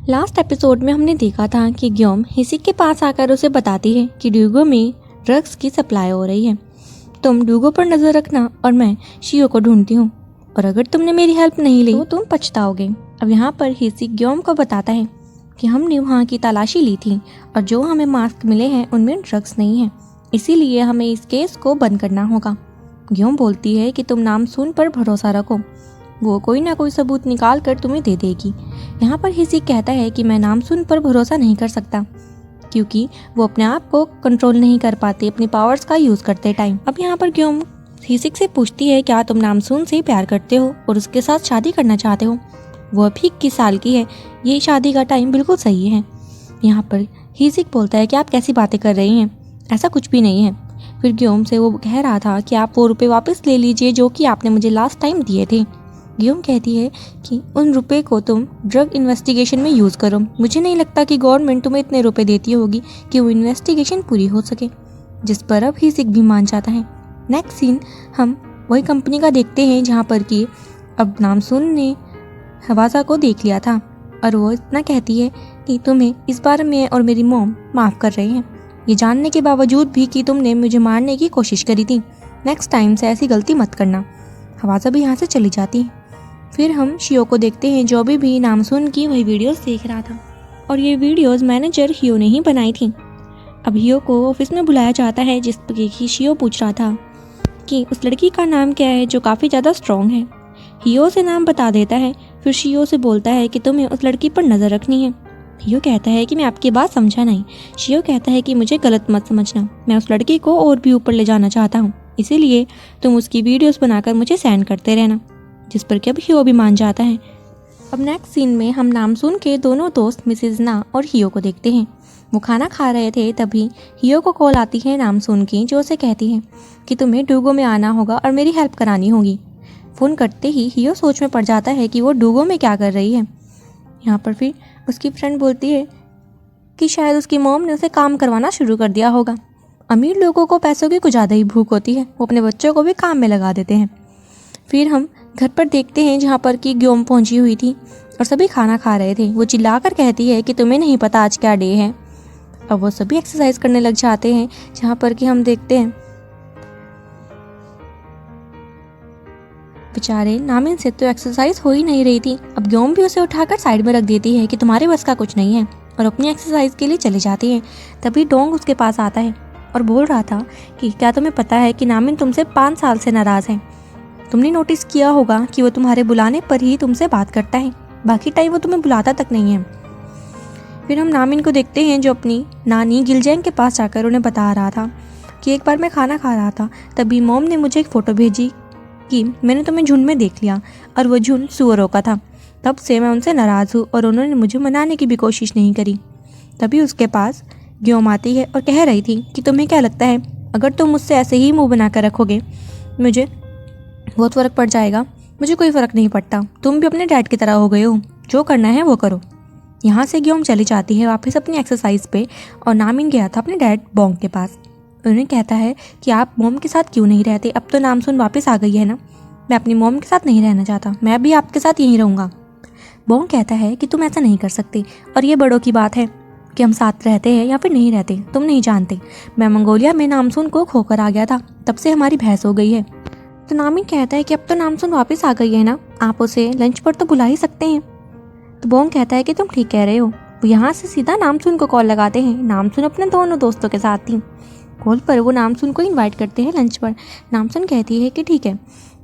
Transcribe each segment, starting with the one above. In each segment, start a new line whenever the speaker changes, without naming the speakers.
Last episode में हमने देखा था कि ग्योम हिसिक के पास आकर उसे बताती है कि ड्यूगो में ड्रग्स की सप्लाई हो रही है। तुम ड्यूगो पर नज़र रखना और मैं शियो को ढूंढती हूँ, और अगर तुमने मेरी हेल्प नहीं ली तो तुम पछताओगे। अब यहाँ पर हिसिक ग्योम को बताता है कि हमने वहाँ की तलाशी ली थी और जो हमें मास्क मिले हैं उनमें ड्रग्स नहीं है, इसीलिए हमें इस केस को बंद करना होगा। ग्योम बोलती है कि तुम नामसून पर भरोसा रखो, वो कोई ना कोई सबूत निकाल कर तुम्हें दे देगी। यहाँ पर हिसिक कहता है कि मैं नामसून पर भरोसा नहीं कर सकता क्योंकि वो अपने आप को कंट्रोल नहीं कर पाती अपनी पावर्स का यूज़ करते टाइम। अब यहाँ पर ग्योम हिसिक से पूछती है क्या तुम नामसून से प्यार करते हो और उसके साथ शादी करना चाहते हो। वो अभी 21 साल की है, ये शादी का टाइम बिल्कुल सही है। यहाँ पर हिसिक बोलता है कि आप कैसी बातें कर रही हैं, ऐसा कुछ भी नहीं है। फिर ग्योम से वो कह रहा था कि आप वो रुपये वापस ले लीजिए जो कि आपने मुझे लास्ट टाइम दिए थे। ग्योम कहती है कि उन रुपए को तुम ड्रग इन्वेस्टिगेशन में यूज़ करो, मुझे नहीं लगता कि गवर्नमेंट तुम्हें इतने रुपए देती होगी कि वो इन्वेस्टिगेशन पूरी हो सके, जिस पर अब हिसिक भी मान जाता है। नेक्स्ट सीन हम वही कंपनी का देखते हैं जहाँ पर कि अब नामसून ने हवासा को देख लिया था और वो इतना कहती है कि तुम्हें इस बार मैं और मेरी मॉम माफ़ कर रहे हैं, ये जानने के बावजूद भी कि तुमने मुझे मारने की कोशिश करी थी। नेक्स्ट टाइम से ऐसी गलती मत करना। हवासा भी यहाँ से चली जाती है। फिर हम शियो को देखते हैं जो भी नामसून की वही वीडियोस देख रहा था, और ये वीडियोस मैनेजर हियो ने ही बनाई थी। अब हियो को ऑफिस में बुलाया जाता है जिस पर कि शियो पूछ रहा था कि उस लड़की का नाम क्या है जो काफ़ी ज़्यादा स्ट्रॉन्ग है। हियो से नाम बता देता है। फिर शियो से बोलता है कि तुम्हें उस लड़की पर नज़र रखनी है। हियो कहता है कि मैं आपकी बात समझा नहीं। शियो कहता है कि मुझे गलत मत समझना, मैं उस लड़की को और भी ऊपर ले जाना चाहता हूँ, इसीलिए तुम उसकी वीडियोस बनाकर मुझे सेंड करते रहना, जिस पर कि अब हियो भी मान जाता है। अब नेक्स्ट सीन में हम नामसून के दोनों दोस्त मिसेज ना और हियो को देखते हैं। वो खाना खा रहे थे, तभी हियो को कॉल आती है नामसून की, जो उसे कहती है कि तुम्हें डूगो में आना होगा और मेरी हेल्प करानी होगी। फ़ोन करते ही हियो सोच में पड़ जाता है कि वो डूगो में क्या कर रही है। यहाँ पर फिर उसकी फ्रेंड बोलती है कि शायद उसकी मॉम ने उसे काम करवाना शुरू कर दिया होगा। अमीर लोगों को पैसों की कुछ ज़्यादा ही भूख होती है, वो अपने बच्चों को भी काम में लगा देते हैं। फिर हम घर पर देखते हैं जहाँ पर कि ग्योम पहुँची हुई थी और सभी खाना खा रहे थे। वो चिल्लाकर कहती है कि तुम्हें नहीं पता आज क्या डे है। अब वो सभी एक्सरसाइज करने लग जाते हैं, जहाँ पर कि हम देखते हैं बेचारे नामिन से तो एक्सरसाइज हो ही नहीं रही थी। अब ग्योम भी उसे उठाकर साइड में रख देती है कि तुम्हारे बस का कुछ नहीं है, और अपनी एक्सरसाइज के लिए चली जाती है। तभी डोंग उसके पास आता है और बोल रहा था कि क्या तुम्हें पता है कि नामिन तुमसे 5 साल से नाराज़ है। तुमने नोटिस किया होगा कि वो तुम्हारे बुलाने पर ही तुमसे बात करता है, बाकी टाइम वो तुम्हें बुलाता तक नहीं है। फिर हम नामिन को देखते हैं जो अपनी नानी गिलजैंग के पास जाकर उन्हें बता रहा था कि एक बार मैं खाना खा रहा था, तभी मॉम ने मुझे एक फ़ोटो भेजी कि मैंने तुम्हें झुंड में देख लिया, और वो झुंड सुअरों का था। तब से मैं उनसे नाराज़ हूँ और उन्होंने मुझे मनाने की भी कोशिश नहीं करी। तभी उसके पास ग्योम आती है और कह रही थी कि तुम्हें क्या लगता है अगर तुम मुझसे ऐसे ही मुँह बनाकर रखोगे मुझे बहुत फ़र्क पड़ जाएगा। मुझे कोई फ़र्क नहीं पड़ता, तुम भी अपने डैड की तरह हो गए हो, जो करना है वो करो। यहाँ से ग्योम चली जाती है वापस अपनी एक्सरसाइज पे, और नामिन गया था अपने डैड बोंग के पास। उन्हें कहता है कि आप मॉम के साथ क्यों नहीं रहते, अब तो नामसून वापस आ गई है ना। मैं अपनी मॉम के साथ नहीं रहना चाहता, मैं भी आपके साथ यहीं रहूँगा। बोंग कहता है कि तुम ऐसा नहीं कर सकते, और ये बड़ों की बात है कि हम साथ रहते हैं या फिर नहीं रहते, तुम नहीं जानते। मैं मंगोलिया में नामसून को खोकर आ गया था, तब से हमारी बहस हो गई है। तो नामिन कहता है कि अब तो नामसून वापस आ गई है ना, आप उसे लंच पर तो बुला ही सकते हैं। तो बोंग कहता है कि तुम ठीक कह रहे हो। वो यहाँ से सीधा नामसून को कॉल लगाते हैं। नामसून अपने दोनों दोस्तों के साथ थी। कॉल पर वो नामसून को इनवाइट करते हैं लंच पर। नामसून कहती है कि ठीक है,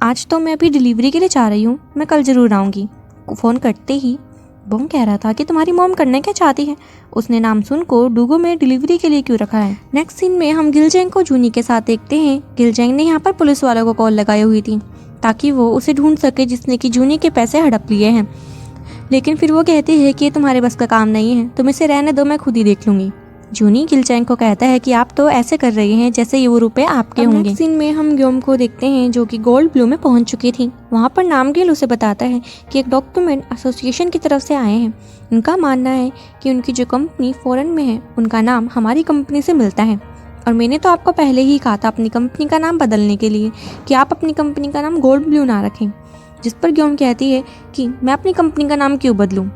आज तो मैं अभी डिलीवरी के लिए जा रही हूँ, मैं कल ज़रूर आऊँगी। फ़ोन करते ही बोंग कह रहा था कि तुम्हारी मॉम करना क्या चाहती है, उसने नामसून को डूगो में डिलीवरी के लिए क्यों रखा है। नेक्स्ट सीन में हम गिलजैंग को जूनी के साथ देखते हैं। गिलजैंग ने यहाँ पर पुलिस वालों को कॉल लगाई हुई थी ताकि वो उसे ढूंढ सके जिसने कि जूनी के पैसे हड़प लिए हैं, लेकिन फिर वो कहती है कि ये तुम्हारे बस का काम नहीं है, तुम इसे रहने दो, मैं खुद ही देख लूँगी। जूनी गिलजैंग को कहता है कि आप तो ऐसे कर रही हैं जैसे ये वो रुपए आपके होंगे। नेक्स्ट सीन में हम ग्योम को देखते हैं जो कि गोल्ड ब्लू में पहुंच चुकी थी। वहां पर नामगिल उसे बताता है कि एक डॉक्यूमेंट एसोसिएशन की तरफ से आए हैं। उनका मानना है कि उनकी जो कंपनी फॉरेन में है उनका नाम हमारी कंपनी से मिलता है, और मैंने तो आपको पहले ही कहा था अपनी कंपनी का नाम बदलने के लिए कि आप अपनी कंपनी का नाम गोल्ड ब्लू ना रखें। जिस पर ग्योम कहती है कि मैं अपनी कंपनी का नाम क्यों बदलूं,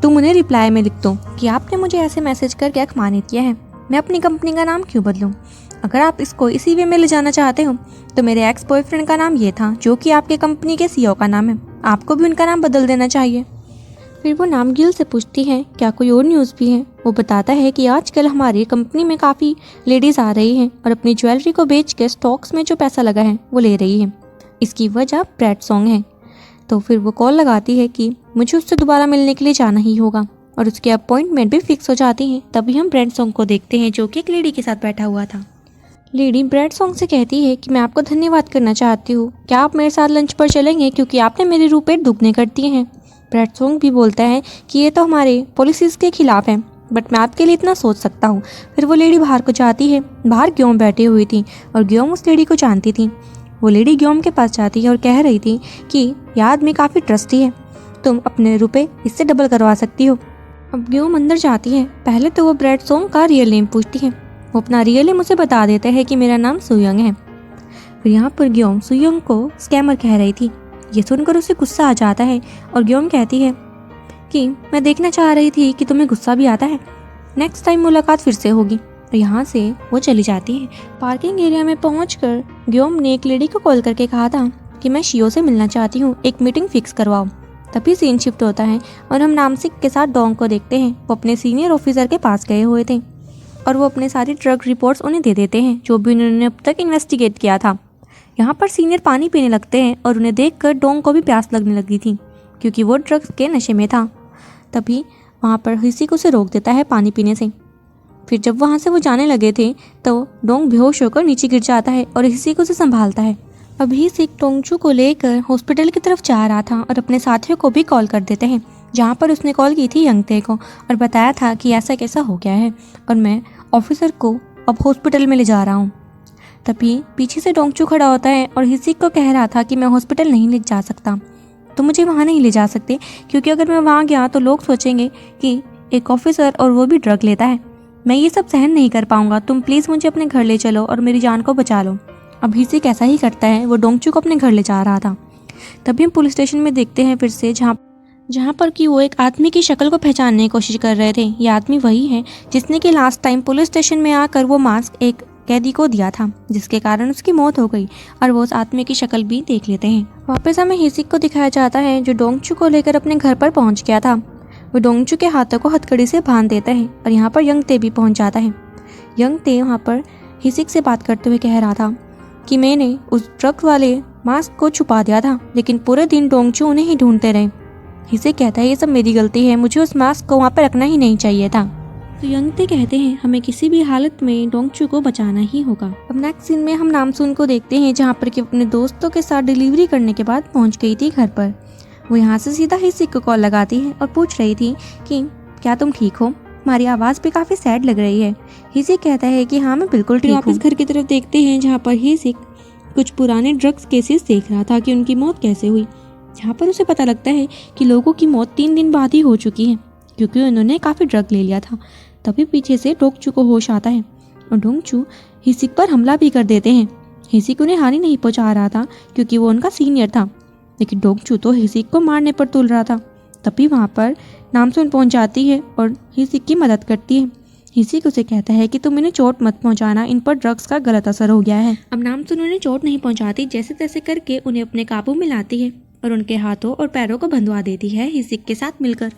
तुम उन्हें रिप्लाई में लिख दो कि आपने मुझे ऐसे मैसेज करके अपमानित किया है, मैं अपनी कंपनी का नाम क्यों बदलूं? अगर आप इसको इसी वे में ले जाना चाहते हो तो मेरे एक्स बॉयफ्रेंड का नाम ये था जो कि आपके कंपनी के सीईओ का नाम है, आपको भी उनका नाम बदल देना चाहिए। फिर वो नामगिल से पूछती है क्या कोई और न्यूज़ भी है। वो बताता है कि आजकल हमारी कंपनी में काफ़ी लेडीज़ आ रही हैं और अपनी ज्वेलरी को बेच के स्टॉक्स में जो पैसा लगा है वो ले रही है। इसकी वजह ब्रैड सॉन्ग है। तो फिर वो कॉल लगाती है कि मुझे उससे दोबारा मिलने के लिए जाना ही होगा और उसकी अपॉइंटमेंट भी फिक्स हो जाती है। तभी हम ब्रैड सॉन्ग को देखते हैं जो कि एक लेडी के साथ बैठा हुआ था। लेडी ब्रैड सॉन्ग से कहती है कि मैं आपको धन्यवाद करना चाहती हूँ, क्या आप मेरे साथ लंच पर चलेंगे क्योंकि आपने मेरे रुपए दुगने कर दिए हैं। ब्रैड सॉन्ग भी बोलता है कि ये तो हमारे पॉलिसीज़ के खिलाफ है, बट मैं आपके लिए इतना सोच सकता हूँ। फिर वो लेडी बाहर को जाती है। बाहर ग्योम बैठी हुई थी और ग्योम उस लेडी को जानती थी। वो लेडी ग्योम के पास जाती है और कह रही थी कि यह आदमी काफ़ी ट्रस्टी है, तुम अपने रुपए इससे डबल करवा सकती हो। अब ग्योम अंदर जाती है। पहले तो वो ब्रैड सॉन्ग का रियल नेम पूछती है। वो अपना रियल नेम उसे बता देता है कि मेरा नाम सुयोंग है। फिर यहाँ पर ग्योम सुयोंग को स्कैमर कह रही थी। ये सुनकर उसे गुस्सा आ जाता है और ग्योम कहती है कि मैं देखना चाह रही थी कि तुम्हें गुस्सा भी आता है, नेक्स्ट टाइम मुलाकात फिर से होगी। और यहाँ से वो चली जाती है। पार्किंग एरिया में पहुंचकर ग्योम ने एक लेडी को कॉल करके कहा था कि मैं शियो से मिलना चाहती हूँ, एक मीटिंग फिक्स करवाओ। तभी सीन शिफ्ट होता है और हम नामसिक के साथ डोंग को देखते हैं। वो अपने सीनियर ऑफिसर के पास गए हुए थे और वो अपने सारी ड्रग रिपोर्ट्स उन्हें दे देते हैं जो भी उन्होंने अब तक इन्वेस्टिगेट किया था। यहाँ पर सीनियर पानी पीने लगते हैं और उन्हें देखकर डोंग को भी प्यास लगने लगी थी क्योंकि वो ड्रग्स के नशे में था। तभी वहाँ पर हिसिक उसे रोक देता है पानी पीने से। फिर जब वहाँ से वो जाने लगे थे तो डोंग बेहोश होकर नीचे गिर जाता है और हिसिक उसे संभालता है। अब हिसिक टोंगचू को लेकर हॉस्पिटल की तरफ जा रहा था और अपने साथियों को भी कॉल कर देते हैं, जहाँ पर उसने कॉल की थी यंगते को और बताया था कि ऐसा कैसा हो गया है और मैं ऑफिसर को अब हॉस्पिटल में ले जा रहा हूँ। तभी पीछे से डोंगचू खड़ा होता है और हिसिक को कह रहा था कि मैं हॉस्पिटल नहीं ले जा सकता, तो मुझे वहाँ नहीं ले जा सकते क्योंकि अगर मैं वहाँ गया तो लोग सोचेंगे कि एक ऑफिसर और वो भी ड्रग लेता है, मैं ये सब सहन नहीं कर पाऊंगा, तुम प्लीज़ मुझे अपने घर ले चलो और मेरी जान को बचा लो। अब हिसिक ऐसा ही करता है, वो डोंगचू को अपने घर ले जा रहा था। तभी हम पुलिस स्टेशन में देखते हैं फिर से जहाँ पर कि वो एक आदमी की शक्ल को पहचानने की कोशिश कर रहे थे। ये आदमी वही है जिसने कि लास्ट टाइम पुलिस स्टेशन में आकर वो मास्क एक कैदी को दिया था जिसके कारण उसकी मौत हो गई और वो उस आदमी की शक्ल भी देख लेते हैं। वापस हमें हिसिक को दिखाया जाता है जो डोंगचू को लेकर अपने घर पर पहुंच गया था। वो डोंगचू के हाथों को हथकड़ी से बांध देता है और यहाँ पर यंगते भी पहुंच जाता है। यंगते वहाँ पर हिसिक से बात करते हुए कह रहा था कि मैंने उस ट्रक वाले मास्क को छुपा दिया था लेकिन पूरे दिन डोंगचू उन्हें ही ढूंढते रहे। हिसिक कहता है ये सब मेरी गलती है, मुझे उस मास्क को वहाँ पर रखना ही नहीं चाहिए था। तो यंगते कहते हैं हमें किसी भी हालत में डोंगचू को बचाना ही होगा। अब नेक्स्ट सीन में हम नामसून को देखते हैं जहाँ पर कि अपने दोस्तों के साथ डिलीवरी करने के बाद पहुँच गई थी घर पर। वो यहाँ से सीधा हिसिक को कॉल लगाती है और पूछ रही थी कि क्या तुम ठीक हो, हमारी आवाज़ भी काफ़ी सैड लग रही है। हिसिक कहता है कि हाँ मैं बिल्कुल ठीक हूँ। वापस घर की तरफ देखते हैं जहाँ पर हिसिक कुछ पुराने ड्रग्स केसेस देख रहा था कि उनकी मौत कैसे हुई। जहाँ पर उसे पता लगता है कि लोगों की मौत 3 दिन बाद ही हो चुकी है क्योंकि उन्होंने काफ़ी ड्रग ले लिया था। तभी पीछे से डोंगचू को होश आता है और डोंगचू हिसिक पर हमला भी कर देते हैं। हिसिक उन्हें हानि नहीं पहुंचा रहा था क्योंकि वो उनका सीनियर था, लेकिन डोंगचू तो हिसिक को मारने पर तुल रहा था। तभी वहाँ पर नामसून पहुंच जाती है और हिसिक की मदद करती है। हिसिक उसे कहता है कि तुम इन्हें चोट मत पहुंचाना, इन पर ड्रग्स का गलत असर हो गया है। अब नामसून उन्हें चोट नहीं पहुंचाती, जैसे तैसे करके उन्हें अपने काबू में लाती है और उनके हाथों और पैरों को बंधवा देती है हिसिक के साथ मिलकर।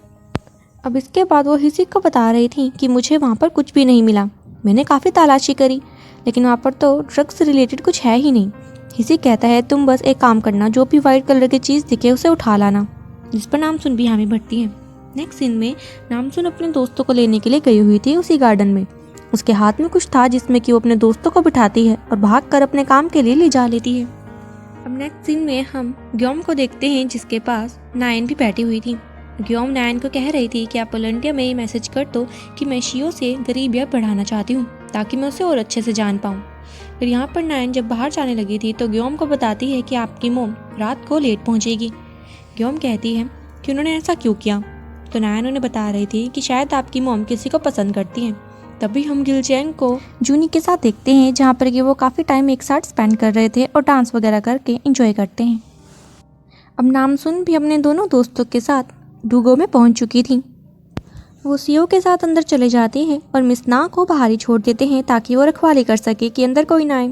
अब इसके बाद वो हिसिक को बता रही थी कि मुझे वहाँ पर कुछ भी नहीं मिला, मैंने काफ़ी तलाशी करी लेकिन वहाँ पर तो ड्रग्स से रिलेटेड कुछ है ही नहीं। हिसिक कहता है तुम बस एक काम करना, जो भी वाइट कलर की चीज़ दिखे उसे उठा लाना, जिस पर नामसून भी हामी भरती है। नेक्स्ट सीन में नामसून अपने दोस्तों को लेने के लिए गई हुई थी उसी गार्डन में। उसके हाथ में कुछ था जिसमें कि वो अपने दोस्तों को बिठाती है और भागकर अपने काम के लिए ले जा लेती है। अब नेक्स्ट सीन में हम ग्योम को देखते हैं जिसके पास नायन भी बैठी हुई थी। ग्योम नायन को कह रही थी कि आप ओलंडिया में मैसेज कर दो कि मैं शियो से गरीबियाँ बढ़ाना चाहती हूँ ताकि मैं उसे और अच्छे से जान पाऊँ। फिर यहाँ पर नायन जब बाहर जाने लगी थी तो ग्योम को बताती है कि आपकी मोम रात को लेट पहुँचेगी। ग्योम कहती है कि उन्होंने ऐसा क्यों किया, तो नायन उन्हें बता रही थी कि शायद आपकी मोम किसी को पसंद करती हैं। तभी हम गिलचैंग को जूनी के साथ देखते हैं जहाँ पर कि वो काफ़ी टाइम एक साथ स्पेंड कर रहे थे और डांस वगैरह करके एंजॉय करते हैं। अब नामसून भी अपने दोनों दोस्तों के साथ डूगो में पहुँच चुकी थी। वो सीओ के साथ अंदर चले जाते हैं और मिस ना को बाहर ही छोड़ देते हैं ताकि वो रखवाली कर सके कि अंदर कोई ना आए।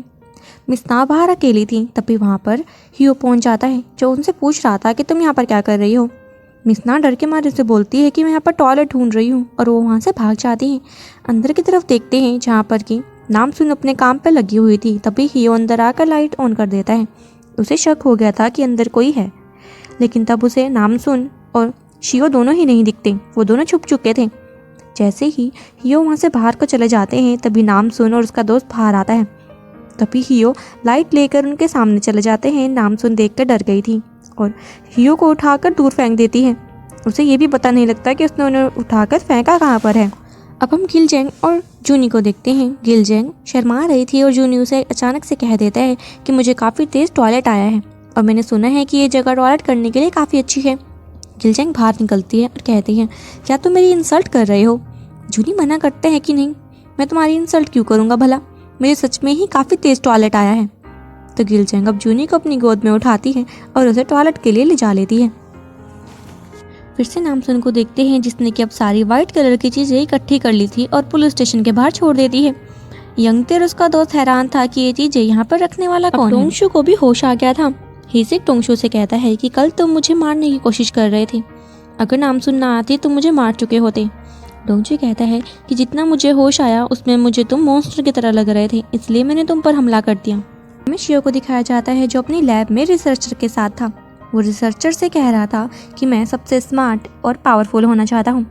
मिस ना बाहर अकेली थी, तभी वहाँ पर हियो पहुँच जाता है जो उनसे पूछ रहा था कि तुम यहाँ पर क्या कर रही हो। मिस ना डर के मारे से बोलती है कि मैं यहाँ पर टॉयलेट ढूंढ रही हूँ और वो वहाँ से भाग जाती है। अंदर की तरफ देखते हैं जहाँ पर कि नामसुन अपने काम पर लगी हुई थी, तभी हियो अंदर आकर लाइट ऑन कर देता है। उसे शक हो गया था कि अंदर कोई है, लेकिन तब उसे नामसुन और शियो दोनों ही नहीं दिखते, वो दोनों छुप चुके थे। जैसे ही हियो वहाँ से बाहर को चले जाते हैं तभी नामसुन और उसका दोस्त बाहर आता है। तभी हियो लाइट लेकर उनके सामने चले जाते हैं। नामसुन देखकर डर गई थी और हियो को उठाकर दूर फेंक देती है। उसे ये भी पता नहीं लगता कि उसने उन्हें उठाकर फेंका कहाँ पर है। अब हम गिलजेंग और जूनी को देखते हैं। गिलजेंग शर्मा रही थी और जूनी उसे अचानक से कह देता है कि मुझे काफ़ी तेज़ टॉयलेट आया है और मैंने सुना है कि ये जगह टॉयलेट करने के लिए काफ़ी अच्छी है। गिलजेंग बाहर निकलती है और कहती है क्या तुम मेरी इंसल्ट कर रहे हो। जूनी मना करते हैं कि नहीं, मैं तुम्हारी इंसल्ट क्यों करूँगा भला, मुझे सच में ही काफ़ी तेज़ टॉयलेट आया है। तो गिलजेंग अब जूनी को अपनी गोद में उठाती है और उसे टॉयलेट के लिए ले जा लेती है। फिर से नामसुन को देखते हैं जिसने कि अब सारी वाइट कलर की चीज़ें इकट्ठी कर ली थी और पुलिस स्टेशन के बाहर छोड़ देती है। यंगते और उसका दोस्त हैरान था कि ये चीज़ें यहाँ पर रखने वाला कौन है। टोंगशु को भी होश आ गया था। हिसिक टोंगशु से कहता है कि कल तुम मुझे मारने की कोशिश कर रहे थे, अगर नामसुन ना आती तो मुझे मार चुके होते। टोंगशु कहता है कि जितना मुझे होश आया उसमें मुझे तुम मॉन्स्टर की तरह लग रहे थे, इसलिए मैंने तुम पर हमला कर दिया। हमें शियो को दिखाया जाता है जो अपनी लैब में रिसर्चर के साथ था। वो रिसर्चर से कह रहा था कि मैं सबसे स्मार्ट और पावरफुल होना चाहता हूँ।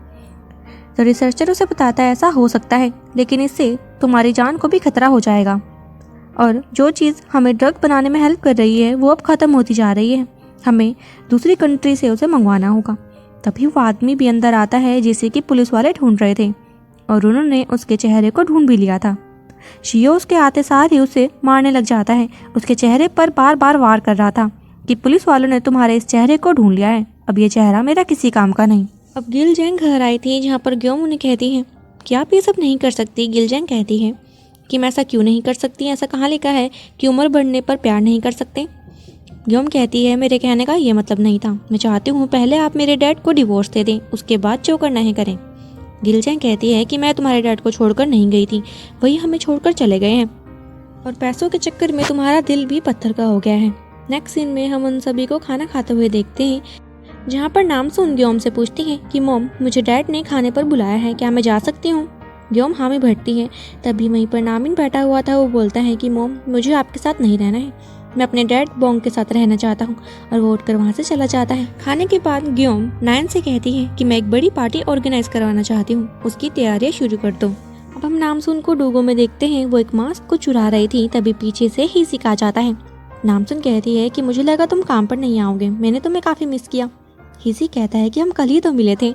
तो रिसर्चर उसे बताता है ऐसा हो सकता है, लेकिन इससे तुम्हारी जान को भी खतरा हो जाएगा और जो चीज़ हमें ड्रग बनाने में हेल्प कर रही है वो अब ख़त्म होती जा रही है, हमें दूसरी कंट्री से उसे मंगवाना होगा। तभी वो आदमी भी अंदर आता है जिसे कि पुलिस वाले ढूंढ रहे थे और उन्होंने उसके चेहरे को ढूंढ भी लिया था। शियो उसके आते सार ही उसे मारने लग जाता है। उसके चेहरे पर बार बार वार कर रहा था कि पुलिस वालों ने तुम्हारे इस चेहरे को ढूंढ लिया है, अब ये चेहरा मेरा किसी काम का नहीं। अब गिलजेंग घर आई थी जहाँ पर ग्योम उन्हें कहती है कि आप ये सब नहीं कर सकती। गिलजेंग कहती है कि मैं ऐसा क्यों नहीं कर सकती, ऐसा कहाँ लिखा है कि उम्र बढ़ने पर प्यार नहीं कर सकते। ग्योम कहती है मेरे कहने का ये मतलब नहीं था, मैं चाहती हूँ पहले आप मेरे डैड को डिवोर्स दे दें, उसके बाद जो करना है करें। गिलजेंग कहती है कि मैं तुम्हारे डैड को छोड़कर नहीं गई थी, वही हमें छोड़कर चले गए हैं और पैसों के चक्कर में तुम्हारा दिल भी पत्थर का हो गया है। नेक्स्ट सीन में हम उन सभी को खाना खाते हुए देखते हैं जहाँ पर नामसुन ग्योम से पूछती है कि मॉम मुझे डैड ने खाने पर बुलाया है, क्या मैं जा सकती हूँ। ग्योम हाँ में भरती है। तभी वहीं पर नामिन बैठा हुआ था, वो बोलता है कि मॉम मुझे आपके साथ नहीं रहना है, मैं अपने डैड बोंग के साथ रहना चाहता हूँ, और वो उठकर वहाँ से चला जाता है। खाने के बाद ग्योम नायन से कहती है कि मैं एक बड़ी पार्टी ऑर्गेनाइज करवाना चाहती हूँ, उसकी तैयारियाँ शुरू कर दो। अब हम नामसुन को डूगो में देखते हैं, वो एक मास्क को चुरा रही थी, तभी पीछे से ही सिखा जाता है। नामसुन कहती है कि मुझे लगा तुम काम पर नहीं आओगे, मैंने तुम्हें काफ़ी मिस किया। हिसी कहता है कि हम कल ही तो मिले थे।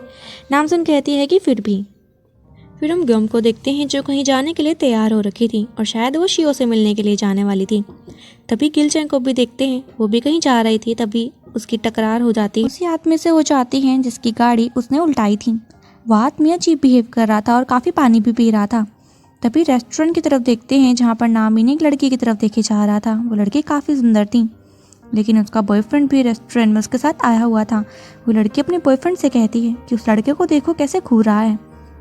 नामसुन कहती है कि फिर हम ग्योम को देखते हैं जो कहीं जाने के लिए तैयार हो रखी थी और शायद वो शियो से मिलने के लिए जाने वाली थी। तभी गिलजेंग को भी देखते हैं, वो भी कहीं जा रही थी, तभी उसकी टकरार हो जाती है। उसी आदमी से हो जाती है जिसकी गाड़ी उसने उल्टाई थी। वह आदमी अजीब बिहेव कर रहा था और काफ़ी पानी भी पी रहा था। तभी रेस्टोरेंट की तरफ देखते हैं जहाँ पर नामिन एक लड़की की तरफ देखे जा रहा था। वो लड़की काफ़ी सुंदर थी, लेकिन उसका बॉयफ्रेंड भी रेस्टोरेंट में उसके साथ आया हुआ था। वो लड़की अपने बॉयफ्रेंड से कहती है कि उस लड़के को देखो कैसे घूर रहा है।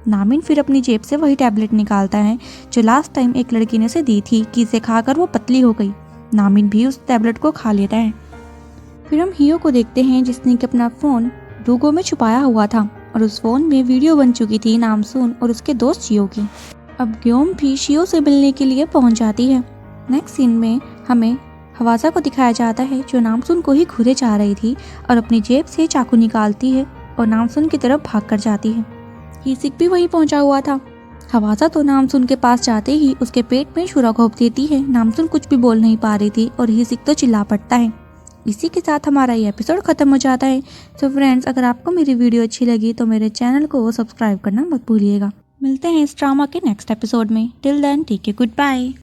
नामिन फिर अपनी जेब से वही टैबलेट निकालता है जो लास्ट टाइम एक लड़की ने उसे दी थी कि इसे खाकर वो पतली हो गई। नामिन भी उस टैबलेट को खा लेता है। फिर हम हियो को देखते हैं जिसने कि अपना फ़ोन डूगो में छुपाया हुआ था और उस फ़ोन में वीडियो बन चुकी थी नामसुन और उसके दोस्त शियो की। अब ग्योम भी शियो से मिलने के लिए पहुंच जाती है। नेक्स्ट सीन में हमें हवासा को दिखाया जाता है जो नामसुन को ही घूरे जा रही थी और अपनी जेब से चाकू निकालती है और नामसुन की तरफ भाग कर जाती है। हिसिक भी वहीं पहुंचा हुआ था। हवासा तो नामसुन के पास जाते ही उसके पेट में छुरा घोंप देती है। नामसुन कुछ भी बोल नहीं पा रही थी और हिसिक तो चिल्ला पड़ता है। इसी के साथ हमारा ये एपिसोड खत्म हो जाता है। तो फ्रेंड्स, अगर आपको मेरी वीडियो अच्छी लगी तो मेरे चैनल को सब्सक्राइब करना मत भूलिएगा। मिलते हैं इस ड्रामा के नेक्स्ट एपिसोड में। Till then take care, good bye.